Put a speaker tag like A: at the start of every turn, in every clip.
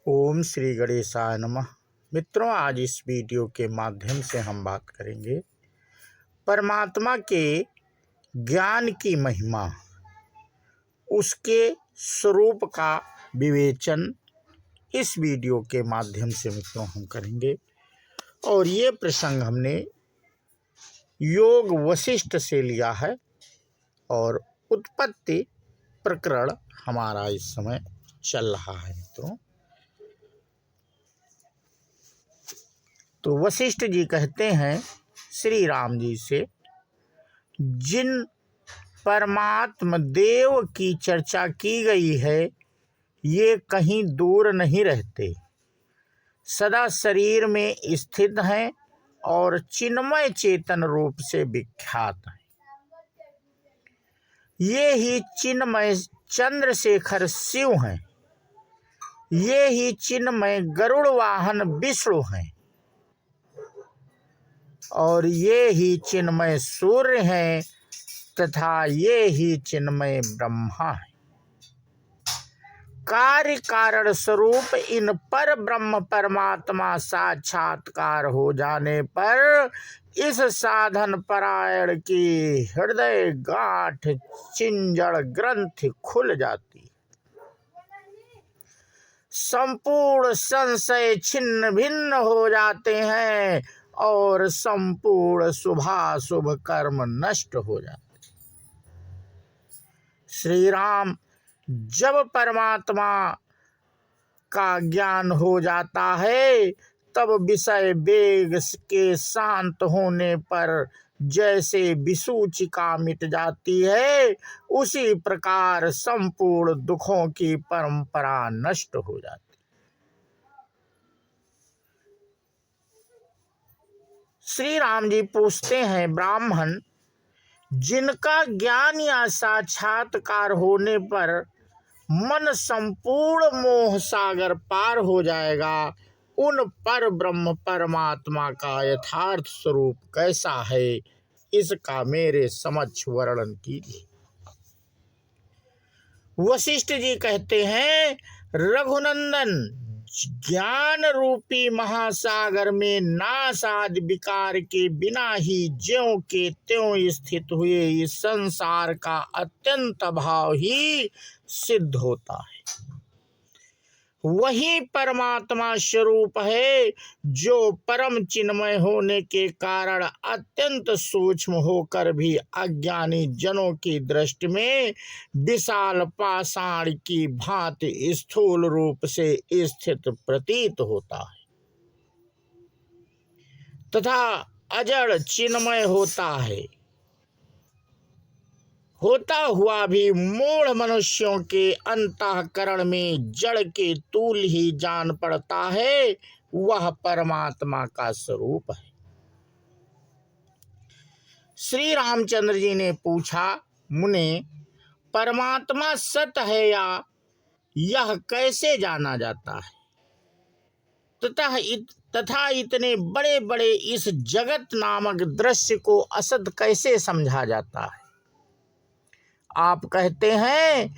A: ओम श्री गणेशाय नमः। मित्रों, आज इस वीडियो के माध्यम से हम बात करेंगे परमात्मा के ज्ञान की महिमा, उसके स्वरूप का विवेचन इस वीडियो के माध्यम से मित्रों हम करेंगे। और ये प्रसंग हमने योग वशिष्ठ से लिया है और उत्पत्ति प्रकरण हमारा इस समय चल रहा है मित्रों। तो वशिष्ठ जी कहते हैं श्री राम जी से, जिन परमात्म देव की चर्चा की गई है ये कहीं दूर नहीं रहते, सदा शरीर में स्थित हैं और चिन्मय चेतन रूप से विख्यात हैं। ये ही चिन्मय चंद्रशेखर शिव हैं, ये ही चिन्मय गरुड़ वाहन विष्णु हैं, और ये ही चिन्मय सूर्य हैं तथा ये ही चिन्मय ब्रह्मा है। कार्य कारण स्वरूप इन पर ब्रह्म परमात्मा साक्षात्कार हो जाने पर इस साधन परायण की हृदय गांठ चिंजड़ ग्रंथि खुल जाती, संपूर्ण संशय छिन्न भिन्न हो जाते हैं और संपूर्ण शुभाशुभ कर्म नष्ट हो जाते। श्री राम, जब परमात्मा का ज्ञान हो जाता है तब विषय वेग के शांत होने पर जैसे विसूचिका मिट जाती है, उसी प्रकार संपूर्ण दुखों की परंपरा नष्ट हो जाती। श्री राम जी पूछते हैं, ब्राह्मण, जिनका ज्ञान या साक्षात्कार होने पर मन संपूर्ण मोह सागर पार हो जाएगा, उन पर ब्रह्म परमात्मा का यथार्थ स्वरूप कैसा है, इसका मेरे समक्ष वर्णन कीजिए। वशिष्ठ जी कहते हैं, रघुनंदन, ज्ञान रूपी महासागर में नाश आदि विकार के बिना ही ज्यों के त्यों स्थित हुए इस संसार का अत्यंत अभाव ही सिद्ध होता है। वही परमात्मा स्वरूप है जो परम चिन्मय होने के कारण अत्यंत सूक्ष्म होकर भी अज्ञानी जनों की दृष्टि में विशाल पाषाण की भांति स्थूल रूप से स्थित प्रतीत होता है तथा अजड़ चिन्मय होता हुआ भी मूढ़ मनुष्यों के अंतःकरण में जड़ के तूल ही जान पड़ता है, वह परमात्मा का स्वरूप है। श्री रामचंद्र जी ने पूछा, मुने, परमात्मा सत है या यह कैसे जाना जाता है तथा इतने बड़े बड़े इस जगत नामक दृश्य को असत कैसे समझा जाता है। आप कहते हैं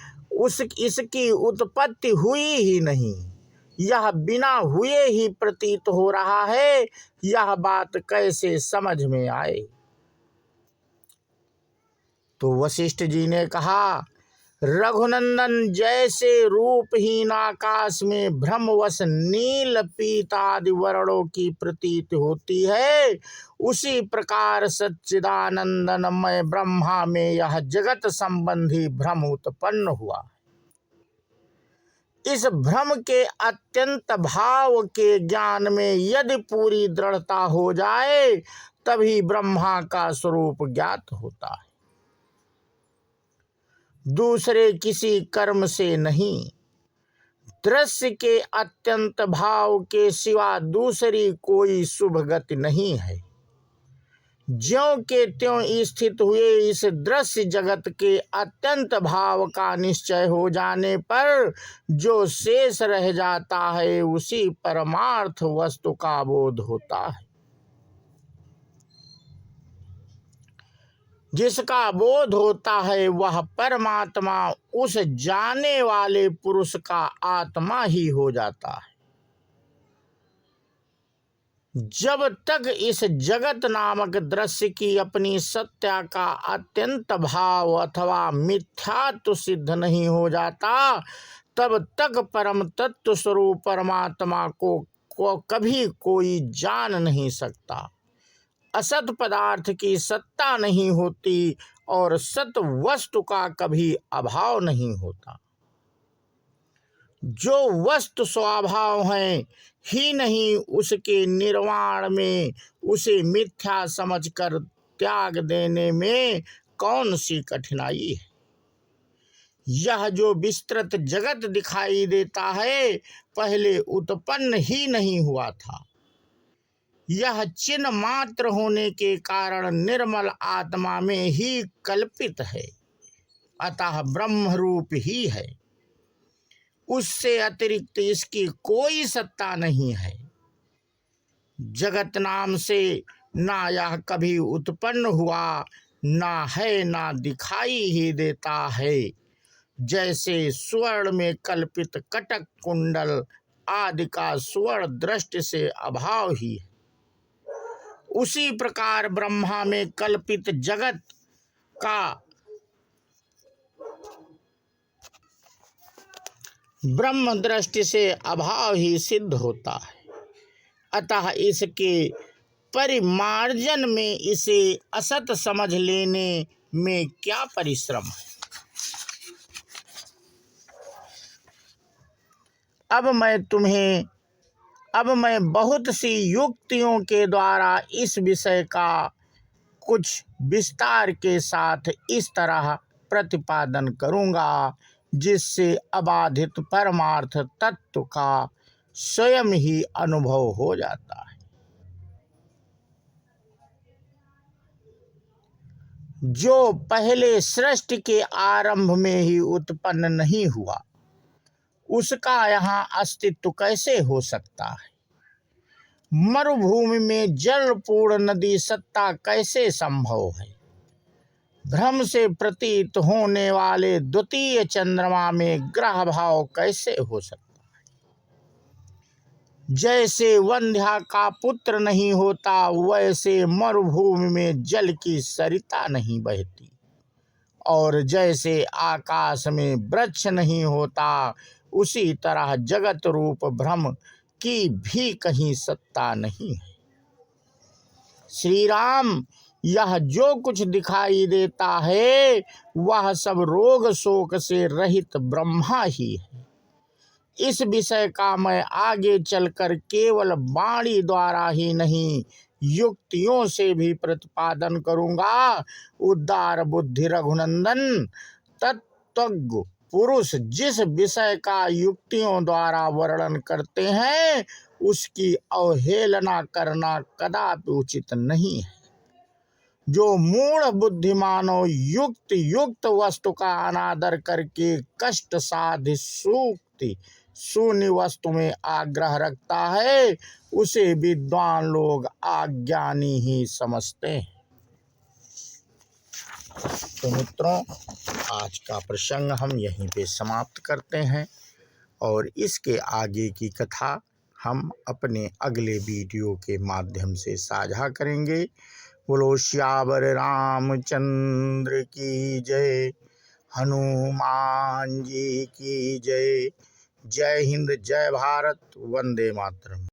A: इसकी उत्पत्ति हुई ही नहीं, यह बिना हुए ही प्रतीत हो रहा है, यह बात कैसे समझ में आए। तो वशिष्ठ जी ने कहा, रघुनंदन, जैसे रूपहीन आकाश में भ्रमवश नील पीत आदि वर्णों की प्रतीत होती है, उसी प्रकार सच्चिदानंदमय ब्रह्मा में यह जगत संबंधी भ्रम उत्पन्न हुआ। इस भ्रम के अत्यंत भाव के ज्ञान में यदि पूरी दृढ़ता हो जाए तभी ब्रह्मा का स्वरूप ज्ञात होता है, दूसरे किसी कर्म से नहीं। दृश्य के अत्यंत भाव के सिवा दूसरी कोई शुभ गति नहीं है। ज्यों के त्यों स्थित हुए इस दृश्य जगत के अत्यंत भाव का निश्चय हो जाने पर जो शेष रह जाता है उसी परमार्थ वस्तु का बोध होता है। जिसका बोध होता है वह परमात्मा उस जाने वाले पुरुष का आत्मा ही हो जाता है। जब तक इस जगत नामक दृश्य की अपनी सत्ता का अत्यंत भाव अथवा मिथ्यात्व सिद्ध नहीं हो जाता, तब तक परम तत्व स्वरूप परमात्मा को कभी कोई जान नहीं सकता। असत पदार्थ की सत्ता नहीं होती और सत वस्तु का कभी अभाव नहीं होता। जो वस्तु स्वभाव है ही नहीं, उसके निर्वाण में उसे मिथ्या समझकर त्याग देने में कौन सी कठिनाई है। यह जो विस्तृत जगत दिखाई देता है, पहले उत्पन्न ही नहीं हुआ था। यह चिन्ह मात्र होने के कारण निर्मल आत्मा में ही कल्पित है, अतः ब्रह्म रूप ही है। उससे अतिरिक्त इसकी कोई सत्ता नहीं है। जगत नाम से ना यह कभी उत्पन्न हुआ, ना है, ना दिखाई ही देता है। जैसे स्वर्ण में कल्पित कटक कुंडल आदि का स्वर्ण दृष्टि से अभाव ही है, उसी प्रकार ब्रह्मा में कल्पित जगत का ब्रह्म दृष्टि से अभाव ही सिद्ध होता है। अतः इसके परिमार्जन में इसे असत समझ लेने में क्या परिश्रम है। अब मैं बहुत सी युक्तियों के द्वारा इस विषय का कुछ विस्तार के साथ इस तरह प्रतिपादन करूँगा, जिससे अबाधित परमार्थ तत्व का स्वयं ही अनुभव हो जाता है। जो पहले सृष्टि के आरंभ में ही उत्पन्न नहीं हुआ, उसका यहाँ अस्तित्व कैसे हो सकता है। मरुभूमि में जलपूर्ण नदी सत्ता कैसे संभव है। भ्रम से प्रतीत होने वाले द्वितीय चंद्रमा में ग्रह भाव कैसे हो सकता है। जैसे वंध्या का पुत्र नहीं होता, वैसे मरुभूमि में जल की सरिता नहीं बहती, और जैसे आकाश में वृक्ष नहीं होता, उसी तरह जगत रूप भ्रम की भी कहीं सत्ता नहीं है। श्री राम, यह जो कुछ दिखाई देता है, वह सब रोग शोक से रहित ब्रह्मा ही है। इस विषय का मैं आगे चलकर केवल वाणी द्वारा ही नहीं, युक्तियों से भी प्रतिपादन करूंगा। उदार बुद्धि रघुनंदन तत्वज्ञ पुरुष जिस विषय का युक्तियों द्वारा वर्णन करते हैं, उसकी अवहेलना करना कदापि उचित नहीं है। जो मूढ़ बुद्धिमानों युक्त वस्तु का अनादर करके कष्ट साध्य सूक्ति शून्य वस्तु में आग्रह रखता है, उसे विद्वान लोग अज्ञानी ही समझते हैं। तो मित्रों, आज का प्रसंग हम यहीं पे समाप्त करते हैं, और इसके आगे की कथा हम अपने अगले वीडियो के माध्यम से साझा करेंगे। बोलो श्यावर रामचंद्र की जय, हनुमान जी की जय। जय हिंद, जय भारत, वंदे मातरम।